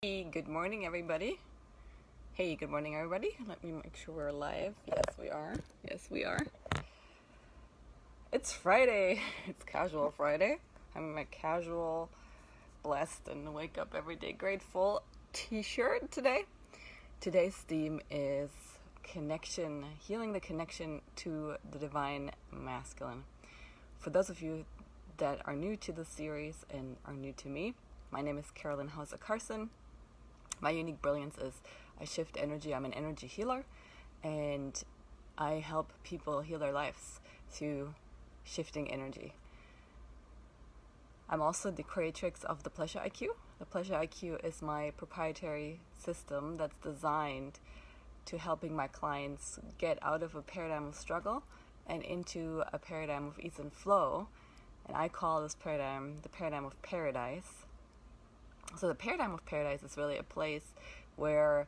Hey, good morning, everybody. Let me make sure we're live. Yes, we are. It's Friday. It's Casual Friday. I'm in my casual, blessed, and wake up every day grateful t-shirt today. Today's theme is connection, healing the connection to the divine masculine. For those of you that are new to the series and are new to me, my name is Carolyn Hauser Carson. My unique brilliance is I shift energy. I'm an energy healer, and I help people heal their lives through shifting energy. I'm also the creatrix of the Pleasure IQ. The Pleasure IQ is my proprietary system that's designed to helping my clients get out of a paradigm of struggle and into a paradigm of ease and flow. And I call this paradigm the paradigm of paradise. So the paradigm of paradise is really a place where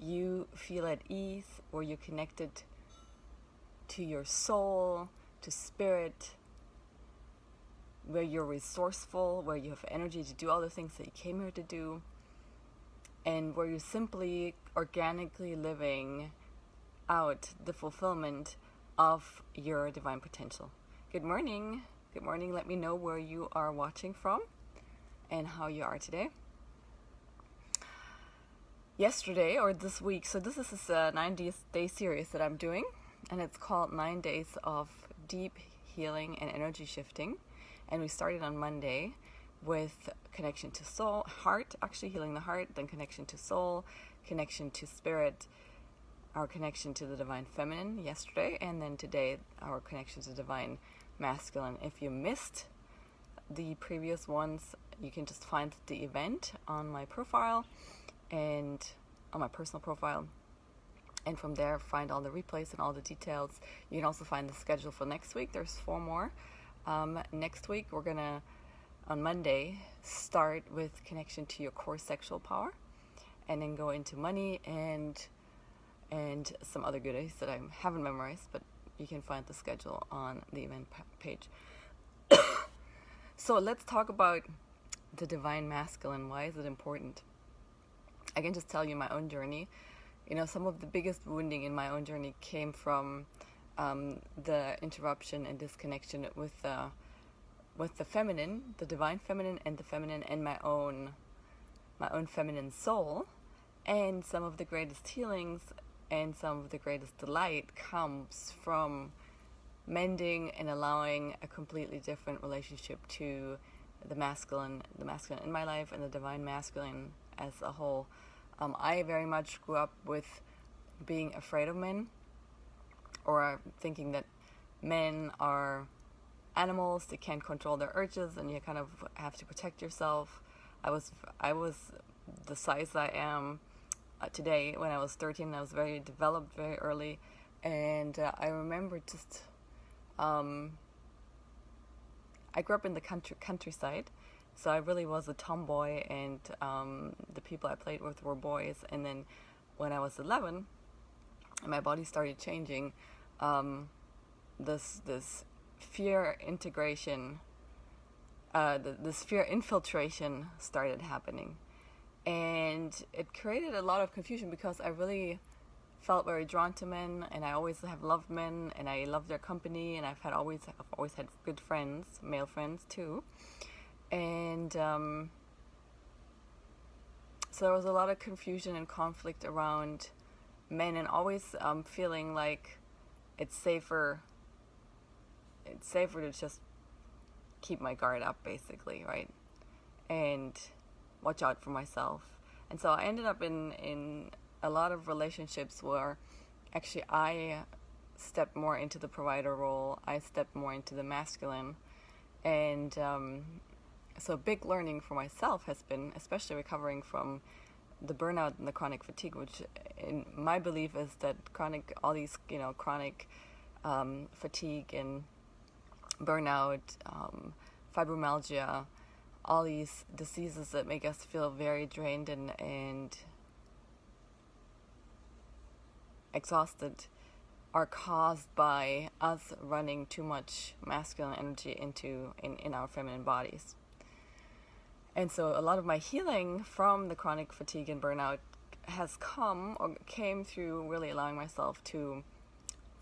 you feel at ease, where you're connected to your soul, to spirit, where you're resourceful, where you have energy to do all the things that you came here to do, and where you're simply organically living out the fulfillment of your divine potential. Good morning. Good morning. Let me know where you are watching from and how you are today. Yesterday or this week, so this is a 90-day series that I'm doing, and it's called 9 Days of Deep Healing and Energy Shifting. And we started on Monday with connection to soul, heart, actually healing the heart, then connection to soul, connection to spirit, our connection to the divine feminine yesterday, and then today our connection to divine masculine. If you missed the previous ones, you can just find the event on my profile and on my personal profile, and from there find all the replays and all the details. You can also find the schedule for next week. There's 4 more. Next week we're gonna, on Monday, start with connection to your core sexual power, and then go into money and some other goodies that I haven't memorized, but you can find the schedule on the event page. So let's talk about the divine masculine. Why is it important? I can just tell you my own journey. Some of the biggest wounding in my own journey came from the interruption and disconnection with the feminine, the divine feminine, and the feminine, and my own feminine soul. And some of the greatest healings and some of the greatest delight comes from mending and allowing a completely different relationship to the masculine in my life and the divine masculine as a whole. I very much grew up with being afraid of men, or thinking that men are animals, they can't control their urges, and you kind of have to protect yourself. I was the size I am today. When I was 13, I was very developed very early, and I remember just I grew up in the countryside, so I really was a tomboy, and the people I played with were boys. And then when I was 11, and my body started changing, this fear integration, this fear infiltration started happening, and it created a lot of confusion because I really felt very drawn to men, and I always have loved men, and I love their company, and I've always had good friends, male friends too, and so there was a lot of confusion and conflict around men, and always feeling like it's safer to just keep my guard up, basically, right, and watch out for myself. And so I ended up in a lot of relationships where actually I stepped more into the provider role. I stepped more into the masculine. And so a big learning for myself has been, especially recovering from the burnout and the chronic fatigue, which in my belief is that chronic fatigue and burnout, fibromyalgia, all these diseases that make us feel very drained and exhausted are caused by us running too much masculine energy in our feminine bodies. And so a lot of my healing from the chronic fatigue and burnout has come or came through really allowing myself to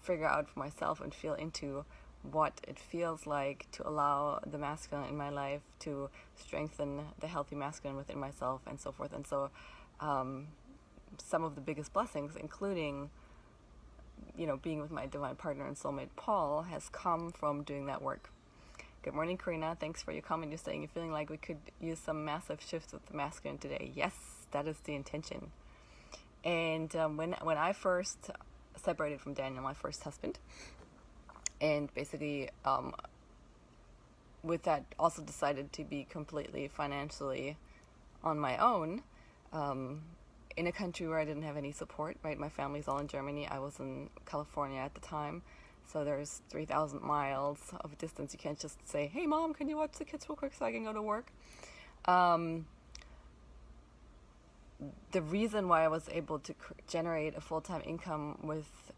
figure out for myself and feel into what it feels like to allow the masculine in my life to strengthen the healthy masculine within myself and so forth. And so some of the biggest blessings, including, being with my divine partner and soulmate Paul, has come from doing that work. Good morning, Karina. Thanks for your comment. You're saying you're feeling like we could use some massive shifts with the masculine today. Yes, that is the intention. And when I first separated from Daniel, my first husband, and basically with that also decided to be completely financially on my own, in a country where I didn't have any support, right? My family's all in Germany. I was in California at the time. So there's 3,000 miles of distance. You can't just say, hey, Mom, can you watch the kids real quick so I can go to work? The reason why I was able to generate a full-time income with,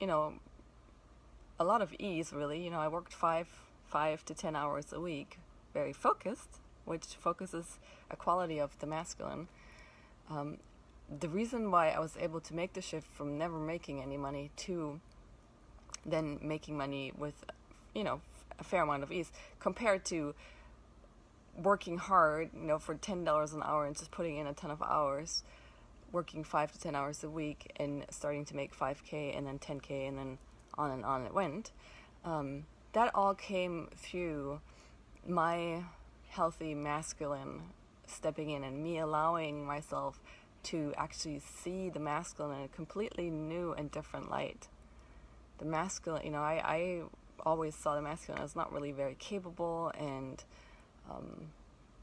a lot of ease, really. I worked 5 to 10 hours a week, very focused, which focuses a quality of the masculine. The reason why I was able to make the shift from never making any money to then making money with, a fair amount of ease, compared to working hard, for $10 an hour and just putting in a ton of hours, working 5 to 10 hours a week and starting to make 5K and then 10K and then on it went. That all came through my healthy masculine stepping in and me allowing myself to actually see the masculine in a completely new and different light. The masculine, I always saw the masculine as not really very capable and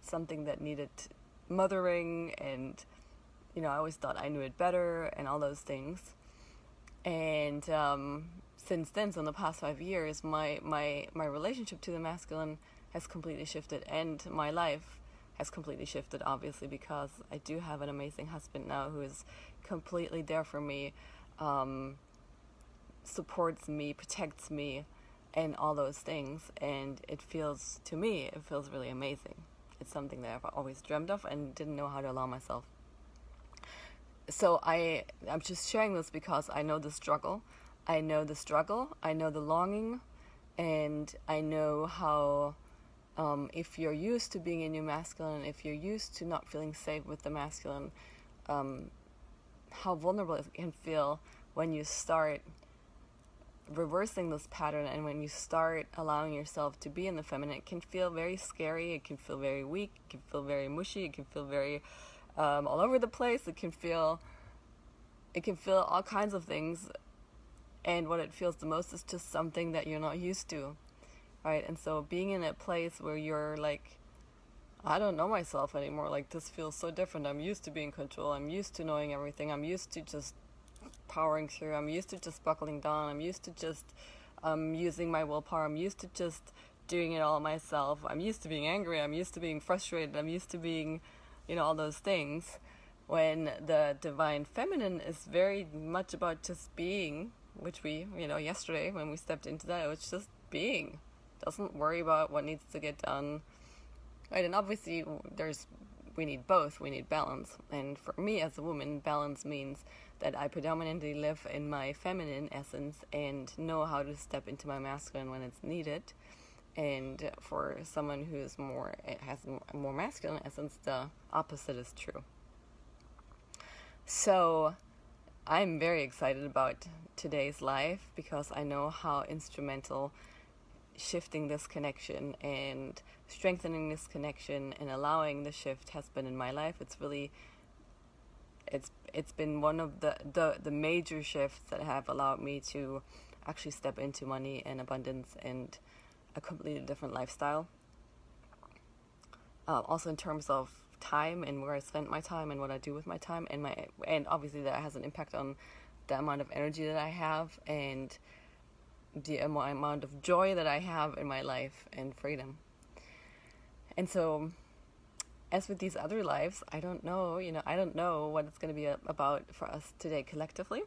something that needed mothering, and I always thought I knew it better and all those things. And since then, so in the past 5 years, my relationship to the masculine has completely shifted, and my life has completely shifted, obviously, because I do have an amazing husband now who is completely there for me, supports me, protects me, and all those things. And it feels really amazing. It's something that I've always dreamt of and didn't know how to allow myself. So I'm just sharing this because I know the struggle. I know the longing, and I know how if you're used to being in your masculine, if you're used to not feeling safe with the masculine, how vulnerable it can feel when you start reversing this pattern, and when you start allowing yourself to be in the feminine. It can feel very scary, it can feel very weak, it can feel very mushy, it can feel very all over the place, it can feel all kinds of things, and what it feels the most is just something that you're not used to, right? And so being in a place where you're like, I don't know myself anymore, like this feels so different. I'm used to being in control, I'm used to knowing everything, I'm used to just powering through, I'm used to just buckling down, I'm used to just using my willpower, I'm used to just doing it all myself, I'm used to being angry, I'm used to being frustrated, I'm used to being, all those things. When the divine feminine is very much about just being, which we, yesterday when we stepped into that, it was just being. Doesn't worry about what needs to get done, right? And obviously we need both, we need balance. And for me as a woman, balance means that I predominantly live in my feminine essence and know how to step into my masculine when it's needed. And for someone who has a more masculine essence, the opposite is true. So I'm very excited about today's life because I know how instrumental shifting this connection and strengthening this connection and allowing the shift has been in my life. It's been one of the major shifts that have allowed me to actually step into money and abundance and a completely different lifestyle. Also in terms of time and where I spend my time and what I do with my time, and obviously that has an impact on the amount of energy that I have and the amount of joy that I have in my life and freedom. And so, as with these other lives, I don't know what it's going to be about for us today collectively.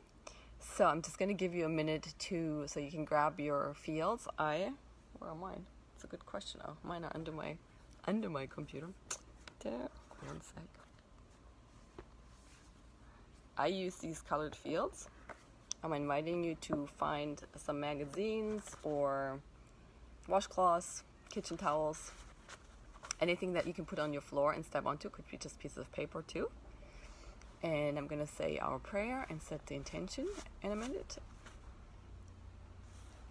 So I'm just going to give you a minute so you can grab your fields. Where are mine? It's a good question. Oh, mine are under my computer. there. One sec. I use these colored fields. I'm inviting you to find some magazines or washcloths, kitchen towels, anything that you can put on your floor and step onto. Could be just pieces of paper too. And I'm going to say our prayer and set the intention in a minute.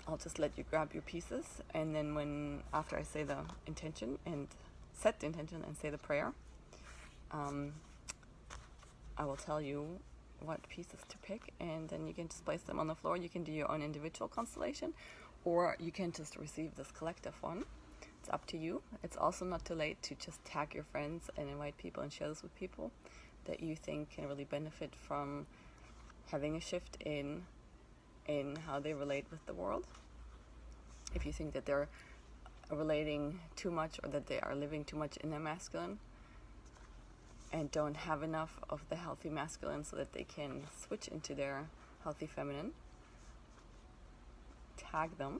I'll just let you grab your pieces, and then after I say the intention and set the intention and say the prayer, I will tell you what pieces to pick, and then you can just place them on the floor. You can do your own individual constellation, or you can just receive this collective one. It's up to you. It's also not too late to just tag your friends and invite people and share this with people that you think can really benefit from having a shift in how they relate with the world. If you think that they're relating too much, or that they are living too much in their masculine and don't have enough of the healthy masculine so that they can switch into their healthy feminine, tag them.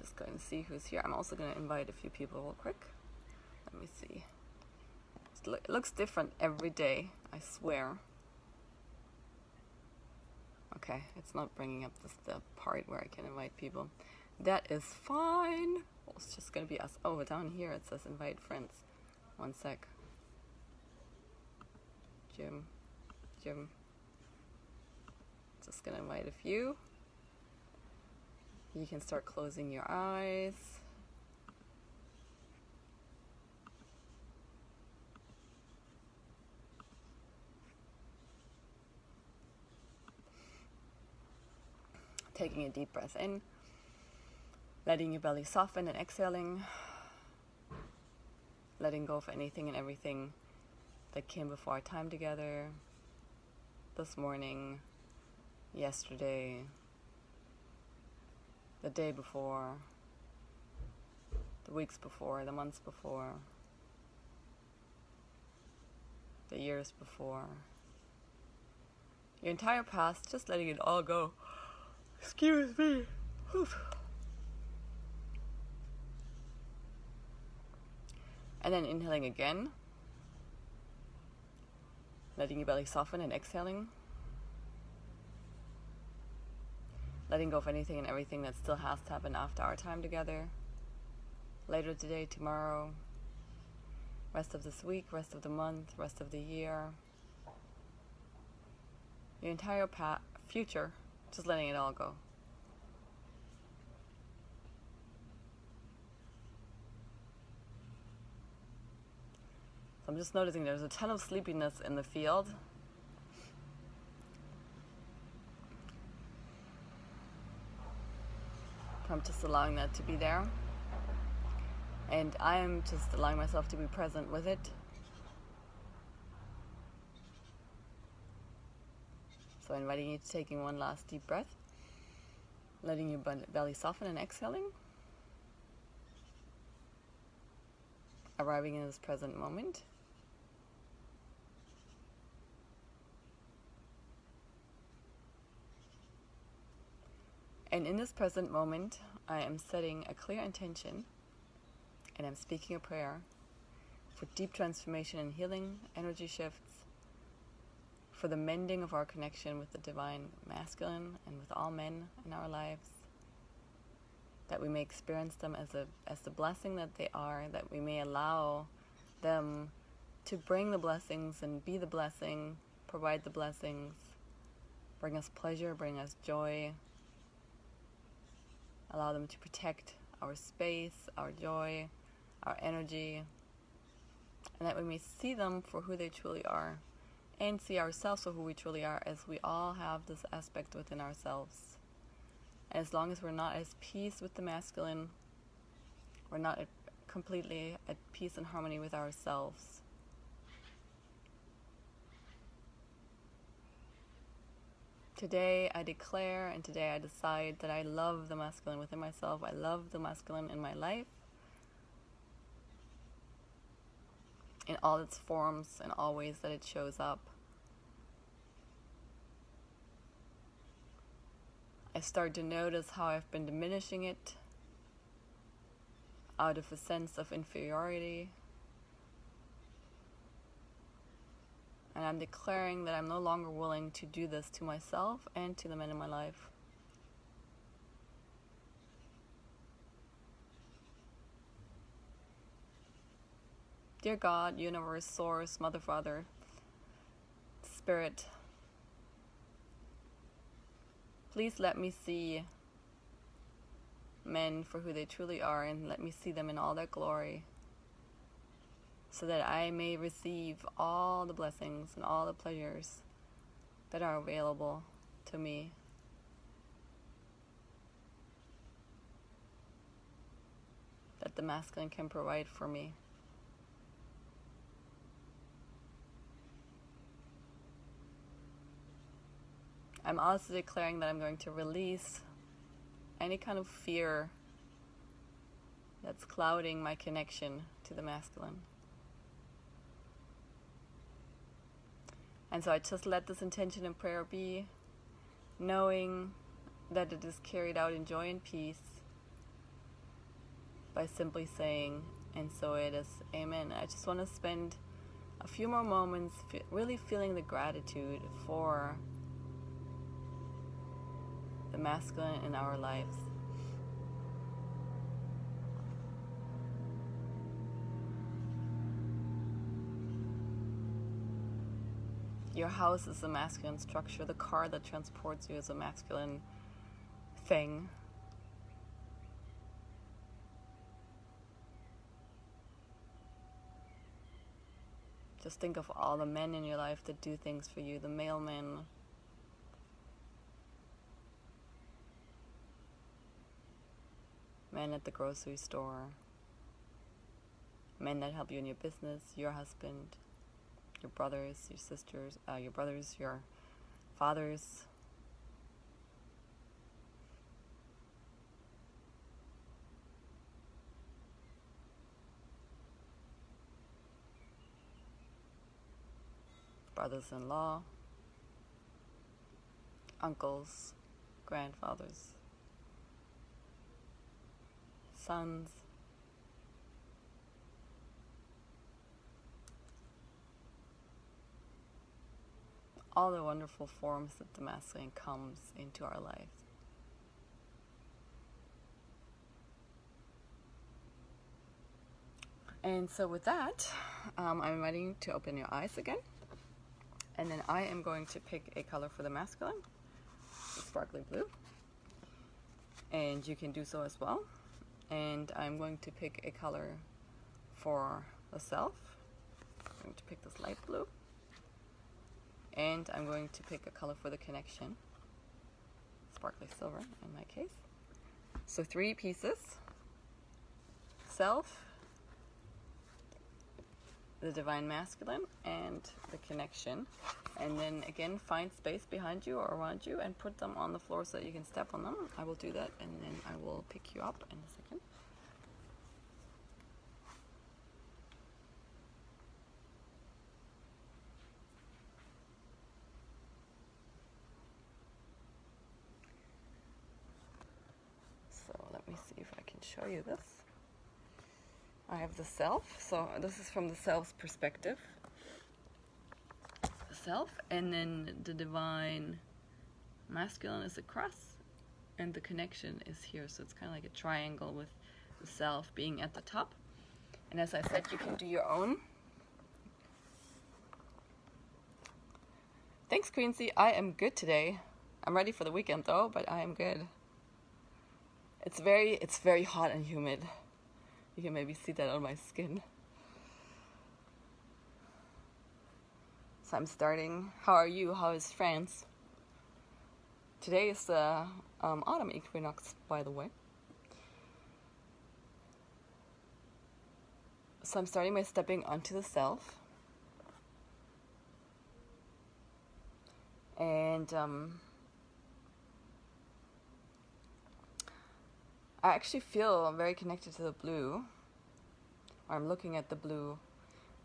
Just going to see who's here. I'm also going to invite a few people real quick. Let me see. It looks different every day, I swear. Okay, it's not bringing up the part where I can invite people. That is fine. Well, it's just going to be us. Oh, down here it says invite friends. One sec. Jim. Just going to invite a few. You can start closing your eyes. Taking a deep breath in, letting your belly soften and exhaling, letting go of anything and everything that came before our time together, this morning, yesterday, the day before, the weeks before, the months before, the years before, your entire past, just letting it all go. Excuse me. Oof. And then inhaling again, letting your belly soften and exhaling, letting go of anything and everything that still has to happen after our time together, later today, tomorrow, rest of this week, rest of the month, rest of the year, your entire future. Just letting it all go. So I'm just noticing there's a ton of sleepiness in the field. I'm just allowing that to be there. And I am just allowing myself to be present with it. So inviting you to taking one last deep breath, letting your belly soften and exhaling, arriving in this present moment. And in this present moment, I am setting a clear intention, and I'm speaking a prayer for deep transformation and healing, energy shifts, for the mending of our connection with the divine masculine and with all men in our lives, that we may experience them as the blessing that they are, that we may allow them to bring the blessings and be the blessing, provide the blessings, bring us pleasure, bring us joy, allow them to protect our space, our joy, our energy, and that we may see them for who they truly are, and see ourselves for who we truly are, as we all have this aspect within ourselves. And as long as we're not at peace with the masculine, we're not completely at peace and harmony with ourselves. Today I declare and today I decide that I love the masculine within myself. I love the masculine in my life, in all its forms and all ways that it shows up. I start to notice how I've been diminishing it, out of a sense of inferiority. And I'm declaring that I'm no longer willing to do this to myself and to the men in my life. Dear God, universe, source, mother, father, spirit, please let me see men for who they truly are, and let me see them in all their glory, so that I may receive all the blessings and all the pleasures that are available to me. That the masculine can provide for me. I'm also declaring that I'm going to release any kind of fear that's clouding my connection to the masculine. And so I just let this intention and prayer be, knowing that it is carried out in joy and peace by simply saying, and so it is, amen. I just want to spend a few more moments really feeling the gratitude for the masculine in our lives. Your house is a masculine structure. The car that transports you is a masculine thing. Just think of all the men in your life that do things for you, the mailmen, men at the grocery store, men that help you in your business, your husband, your brothers, your sisters, your brothers, your fathers. Brothers-in-law, uncles, grandfathers, sons, all the wonderful forms that the masculine comes into our lives. And so with that, I'm inviting you to open your eyes again. And then I am going to pick a color for the masculine, the sparkly blue. And you can do so as well. And I'm going to pick a color for the self. I'm going to pick this light blue. And I'm going to pick a color for the connection, sparkly silver in my case. So 3 pieces: self, the divine masculine, and the connection. And then again, find space behind you or around you and put them on the floor so that you can step on them. I will do that, and then I will pick you up in a second. So let me see if I can show you this. I have the self, so this is from the self's perspective. The self, and then the divine masculine is across, and the connection is here. So it's kind of like a triangle with the self being at the top. And as I said, you can do your own. Thanks, Quincy. I am good today. I'm ready for the weekend though, but I am good. It's very hot and humid. You can maybe see that on my skin. So I'm starting. How are you? How is France? Today is the autumn equinox, by the way. So I'm starting by stepping onto the self. And I actually feel very connected to the blue. I'm looking at the blue.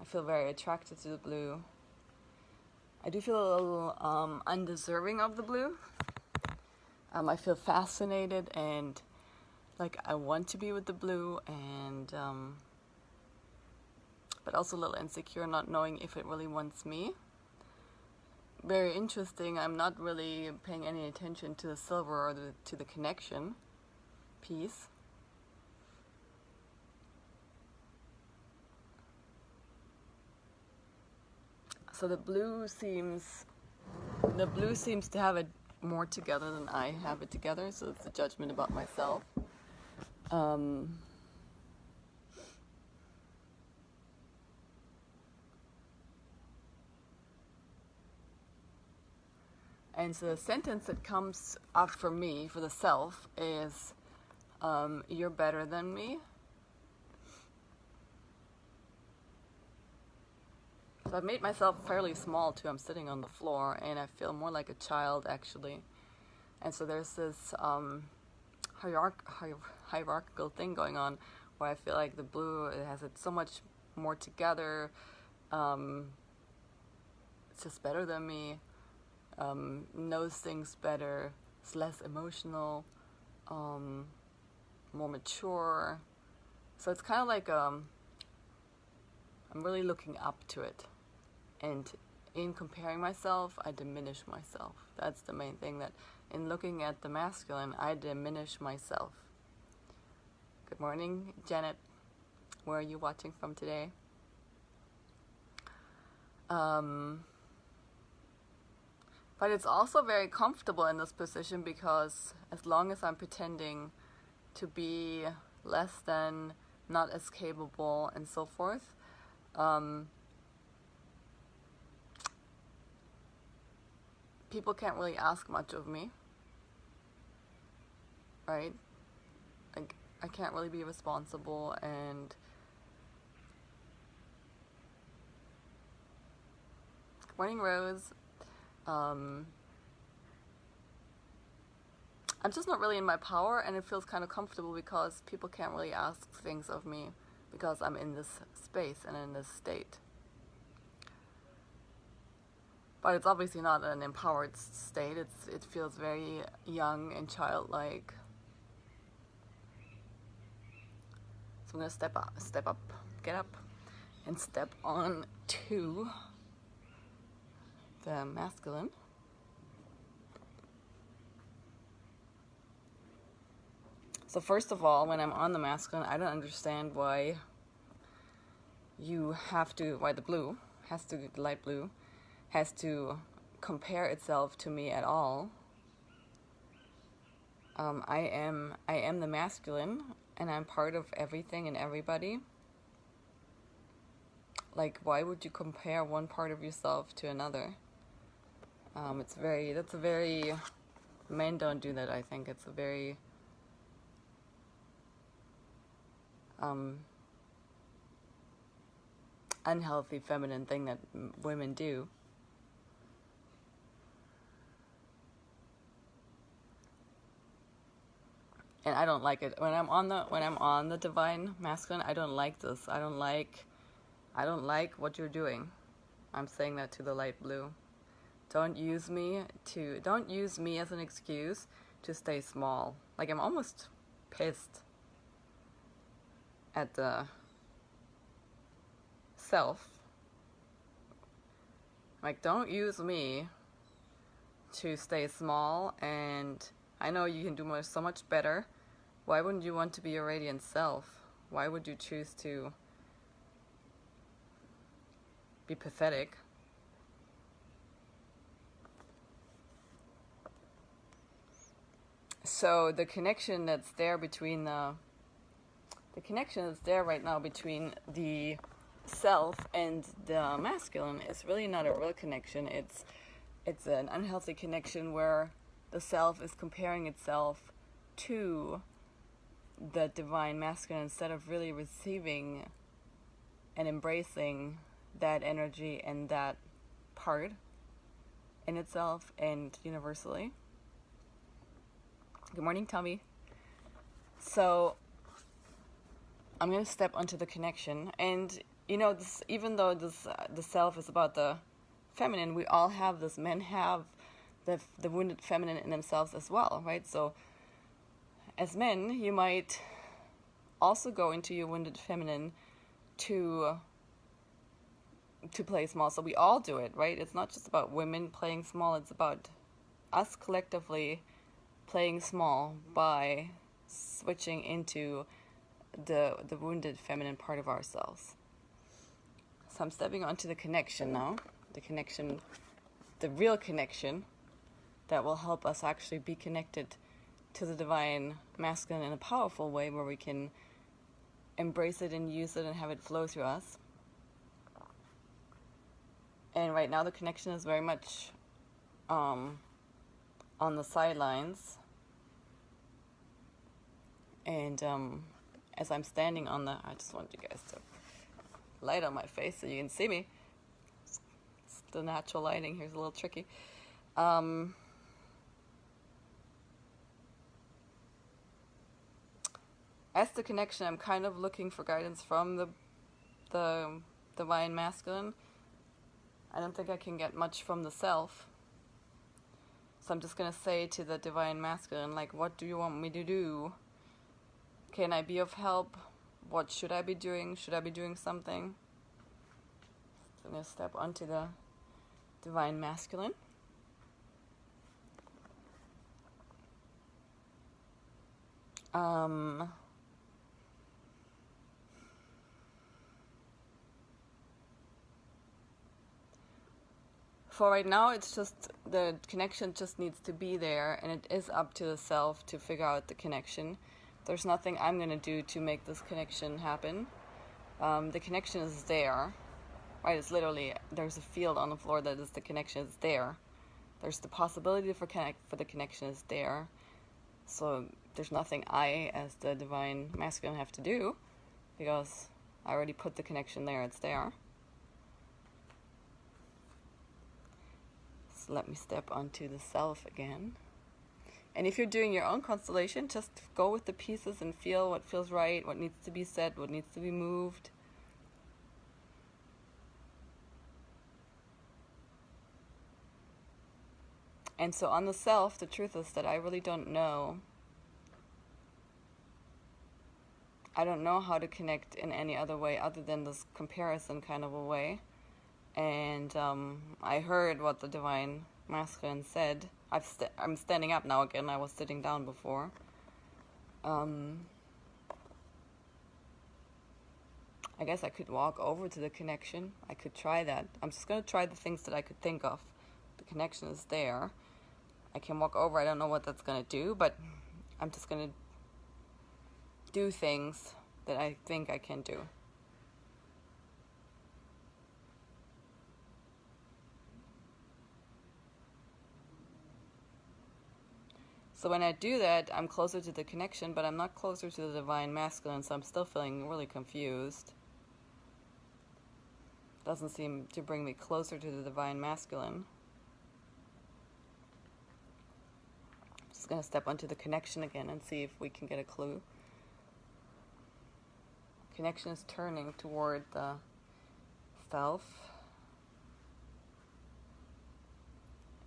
I feel very attracted to the blue. I do feel a little undeserving of the blue. I feel fascinated and like I want to be with the blue, and but also a little insecure, not knowing if it really wants me. Very interesting. I'm not really paying any attention to the silver or to the connection piece. So the blue seems to have it more together than I have it together. So it's a judgment about myself. And so the sentence that comes up for me, for the self, is, you're better than me. So I've made myself fairly small too. I'm sitting on the floor and I feel more like a child actually. And so there's this hierarchical thing going on where I feel like the blue, it has it so much more together. It's just better than me. Knows things better. It's less emotional. More mature. So it's kind of like I'm really looking up to it. And in comparing myself, I diminish myself. That's the main thing, that in looking at the masculine, I diminish myself. Good morning, Janet. Where are you watching from today? But it's also very comfortable in this position, because as long as I'm pretending to be less than, not as capable, and so forth, people can't really ask much of me, right? Like, I can't really be responsible, and good morning, Rose. I'm just not really in my power, and it feels kind of comfortable because people can't really ask things of me because I'm in this space and in this state. But it's obviously not an empowered state. It feels very young and childlike. So I'm gonna step up, get up, and step on to the masculine. So first of all, when I'm on the masculine, I don't understand why the light blue has to compare itself to me at all. I am the masculine, and I'm part of everything and everybody. Like, why would you compare one part of yourself to another? Men don't do that, I think. It's a very, unhealthy feminine thing that women do. And I don't like it. When I'm on the divine masculine, I don't like this. I don't like what you're doing. I'm saying that to the light blue. Don't use me as an excuse to stay small. Like, I'm almost pissed at the self. Like, don't use me to stay small, and I know you can do so much better. Why wouldn't you want to be your radiant self? Why would you choose to be pathetic? So the connection that's there between right now between the self and the masculine is really not a real connection. It's an unhealthy connection where the self is comparing itself to the divine masculine instead of really receiving and embracing that energy and that part in itself and universally. Good morning, Tommy. So I'm going to step onto the connection, and even though the self is about the feminine, we all have this. Men have the wounded feminine in themselves as well, right? So As men, you might also go into your wounded feminine to play small. So we all do it, right? It's not just about women playing small, it's about us collectively playing small by switching into the wounded feminine part of ourselves. So I'm stepping onto the connection now. The connection, the real connection that will help us actually be connected to the divine masculine in a powerful way, where we can embrace it and use it and have it flow through us. And right now the connection is very much on the sidelines. And as I'm standing on I just wanted you guys to light on my face so you can see me. It's the natural lighting here's a little tricky. As the connection, I'm kind of looking for guidance from the divine masculine. I don't think I can get much from the self. So I'm just going to say to the divine masculine, like, what do you want me to do? Can I be of help? What should I be doing? Should I be doing something? So I'm going to step onto the divine masculine. For right now, it's just the connection just needs to be there, and it is up to the self to figure out the connection. There's nothing I'm going to do to make this connection happen. The connection is there, right? It's literally, there's a field on the floor that is the connection is there. There's the possibility for the connection is there. So there's nothing I, as the divine masculine, have to do, because I already put the connection there, it's there. So let me step onto the self again. And if you're doing your own constellation, just go with the pieces and feel what feels right, what needs to be said, what needs to be moved. And so on the self, the truth is that I really don't know. I don't know how to connect in any other way other than this comparison kind of a way. And I heard what the divine masculine said. I'm standing up now again. I was sitting down before. I guess I could walk over to the connection. I could try that. I'm just going to try the things that I could think of. The connection is there. I can walk over. I don't know what that's going to do, but I'm just going to do things that I think I can do. So when I do that, I'm closer to the connection, but I'm not closer to the divine masculine, so I'm still feeling really confused. Doesn't seem to bring me closer to the divine masculine. I'm just going to step onto the connection again and see if we can get a clue. Connection is turning toward the self.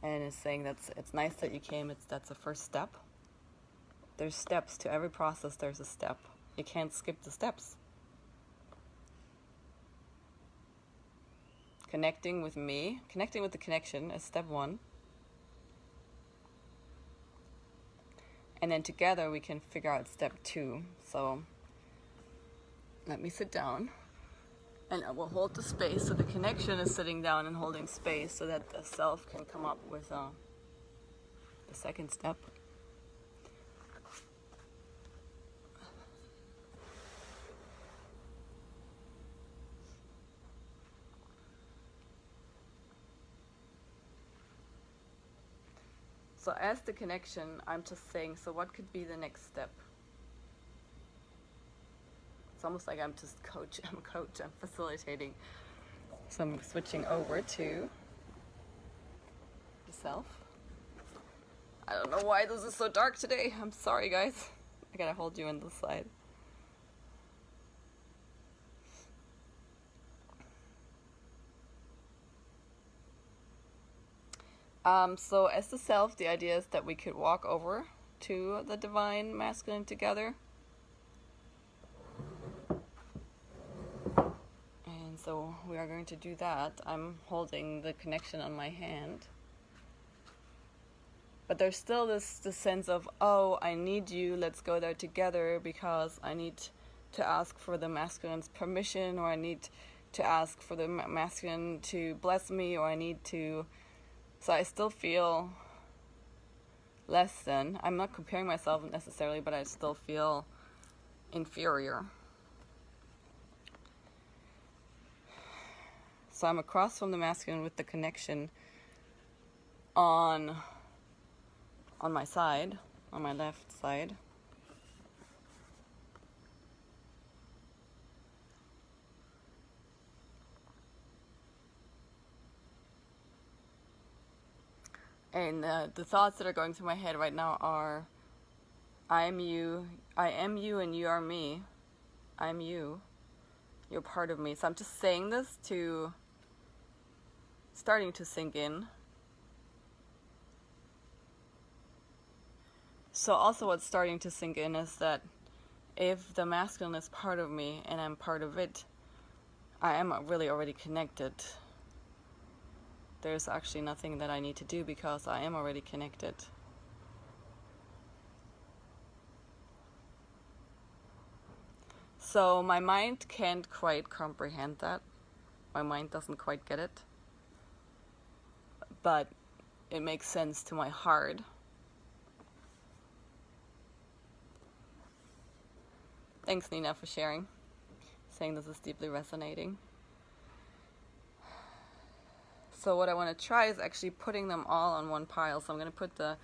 And is saying it's nice that you came. That's the first step. There's steps to every process. There's a step. You can't skip the steps. Connecting with me, connecting with the connection is step 1. And then together we can figure out step 2. So let me sit down. And I will hold the space, so the connection is sitting down and holding space so that the self can come up with the second step. So as the connection, I'm just saying, so what could be the next step? It's almost like I'm just coach, I'm facilitating. So I'm switching over to the self. I don't know why this is so dark today. I'm sorry, guys. I gotta hold you on this side. So as the self, the idea is that we could walk over to the divine masculine together. And so we are going to do that. I'm holding the connection on my hand. But there's still this sense of, oh, I need you, let's go there together, because I need to ask for the masculine's permission, or I need to ask for the masculine to bless me, or I need to... So I still feel less than. I'm not comparing myself necessarily, but I still feel inferior. So I'm across from the masculine with the connection on my side, on my left side. And the thoughts that are going through my head right now are, I am you, and you are me. I'm you. You're part of me. So I'm just saying this to, starting to sink in. So also what's starting to sink in is that if the masculine is part of me and I'm part of it, I am really already connected. There's actually nothing that I need to do because I am already connected. So my mind can't quite comprehend that. My mind doesn't quite get it. But it makes sense to my heart. Thanks, Nina, for sharing. Saying this is deeply resonating. So what I want to try is actually putting them all on one pile. So I'm going to put the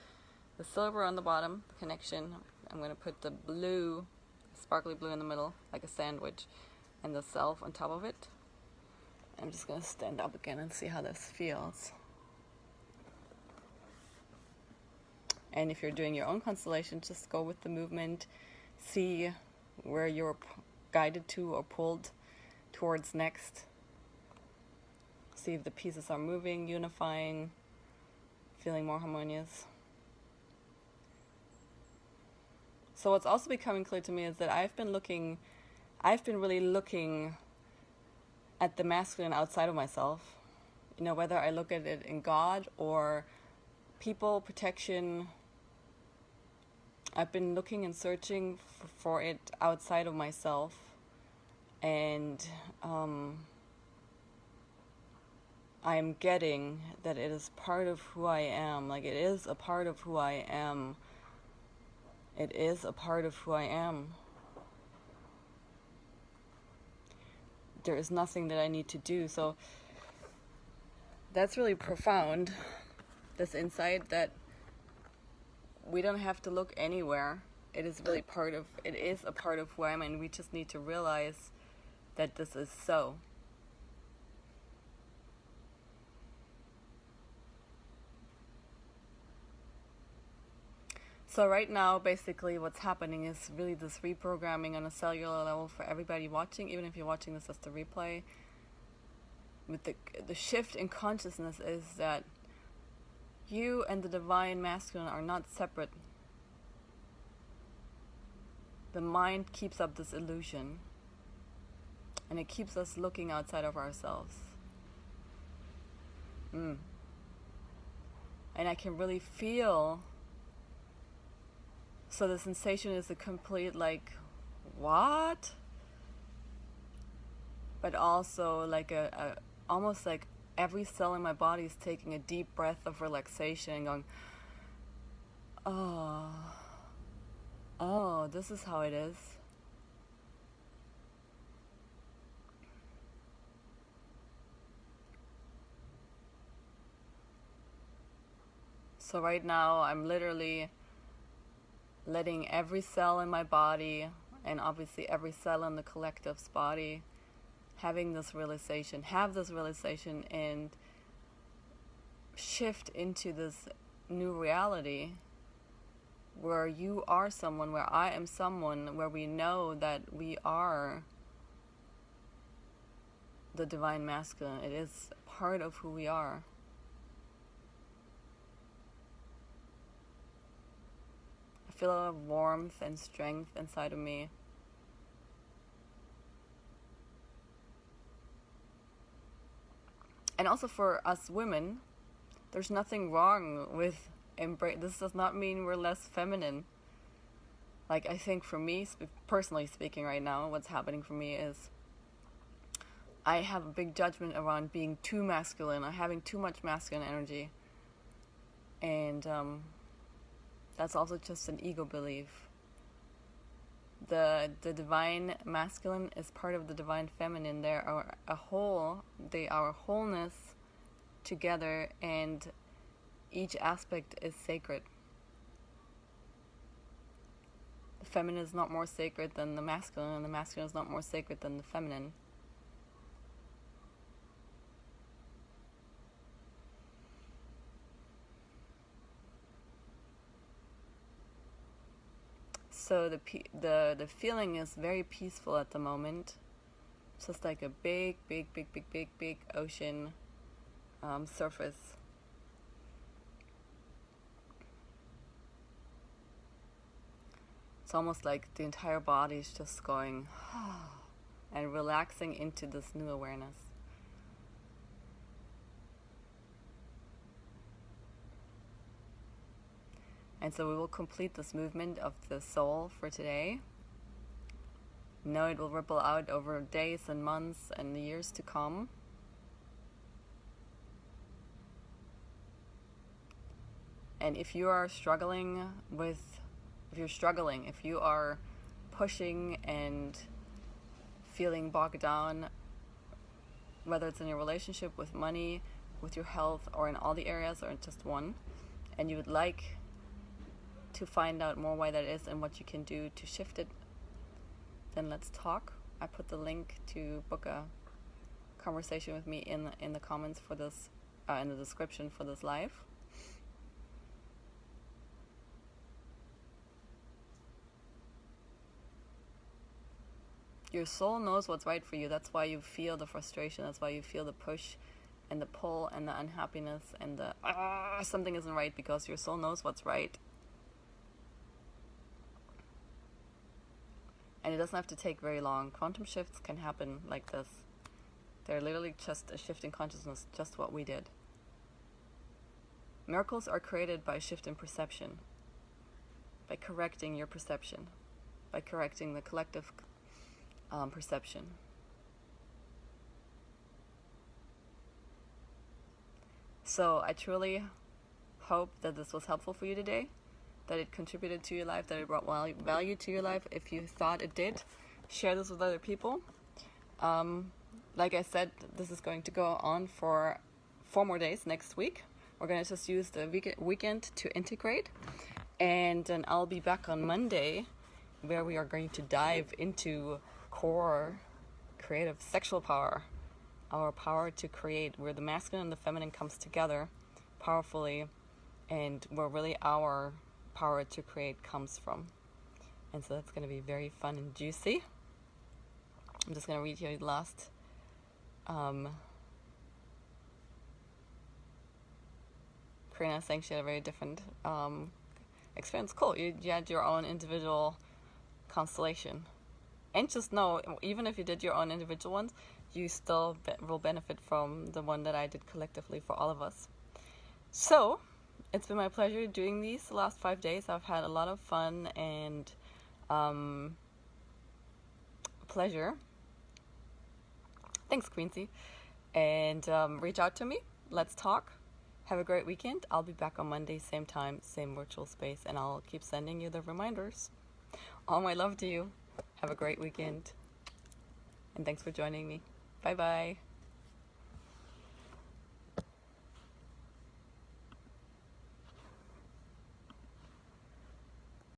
silver on the bottom, the connection. I'm going to put the blue, sparkly blue in the middle, like a sandwich, and the self on top of it. I'm just going to stand up again and see how this feels. And if you're doing your own constellation, just go with the movement. See where you're guided to or pulled towards next. See if the pieces are moving, unifying, feeling more harmonious. So what's also becoming clear to me is that I've been really looking at the masculine outside of myself. You know, whether I look at it in God or people, protection. I've been looking and searching for it outside of myself. And I am getting that it is part of who I am. Like, it is a part of who I am. It is a part of who I am. There is nothing that I need to do. So that's really profound, this insight that we don't have to look anywhere. It is a part of who I am, and we just need to realize that this is so. So right now, basically what's happening is really this reprogramming on a cellular level for everybody watching, even if you're watching this as the replay. With the shift in consciousness is that you and the divine masculine are not separate. The mind keeps up this illusion, and it keeps us looking outside of ourselves. And I can really feel... So the sensation is a complete, like, what? But also like almost like every cell in my body is taking a deep breath of relaxation and going, oh, this is how it is. So right now I'm literally letting every cell in my body, and obviously every cell in the collective's body, have this realization and shift into this new reality where you are someone, where I am someone, where we know that we are the divine masculine. It is part of who we are. I feel a warmth and strength inside of me. And also for us women, there's nothing wrong with embrace. This does not mean we're less feminine. Like, I think for me, personally speaking right now, what's happening for me is I have a big judgment around being too masculine or having too much masculine energy. And that's also just an ego belief. The divine masculine is part of the divine feminine. They are a whole. They are a wholeness together, and each aspect is sacred. The feminine is not more sacred than the masculine, and the masculine is not more sacred than the feminine. So the feeling is very peaceful at the moment. It's just like a big ocean surface. It's almost like the entire body is just going and relaxing into this new awareness. And so we will complete this movement of the soul for today. Know it will ripple out over days and months and the years to come. And if you are struggling, if you are pushing and feeling bogged down, whether it's in your relationship, with money, with your health, or in all the areas, or in just one, and you would like to find out more why that is and what you can do to shift it, then let's talk. I put the link to book a conversation with me in the comments for this, in the description for this live. Your soul knows what's right for you. That's why you feel the frustration. That's why you feel the push and the pull and the unhappiness and the something isn't right, because your soul knows what's right. And it doesn't have to take very long. Quantum shifts can happen like this. They're literally just a shift in consciousness, just what we did. Miracles are created by a shift in perception, by correcting your perception, by correcting the collective perception. So I truly hope that this was helpful for you today, that it contributed to your life, that it brought value to your life. If you thought it did, share this with other people. Like I said, this is going to go on for 4 more days next week. We're going to just use the weekend to integrate. And then I'll be back on Monday, where we are going to dive into core creative sexual power, our power to create, where the masculine and the feminine comes together powerfully, and where really our power to create comes from. And so that's going to be very fun and juicy. I'm just going to read you the last Karina saying she had a very different experience. Cool. You had your own individual constellation. And just know, even if you did your own individual ones, you still will benefit from the one that I did collectively for all of us. So, it's been my pleasure doing these the last 5 days. I've had a lot of fun and pleasure. Thanks, Quincy. And reach out to me. Let's talk. Have a great weekend. I'll be back on Monday, same time, same virtual space, and I'll keep sending you the reminders. All my love to you. Have a great weekend. And thanks for joining me. Bye-bye.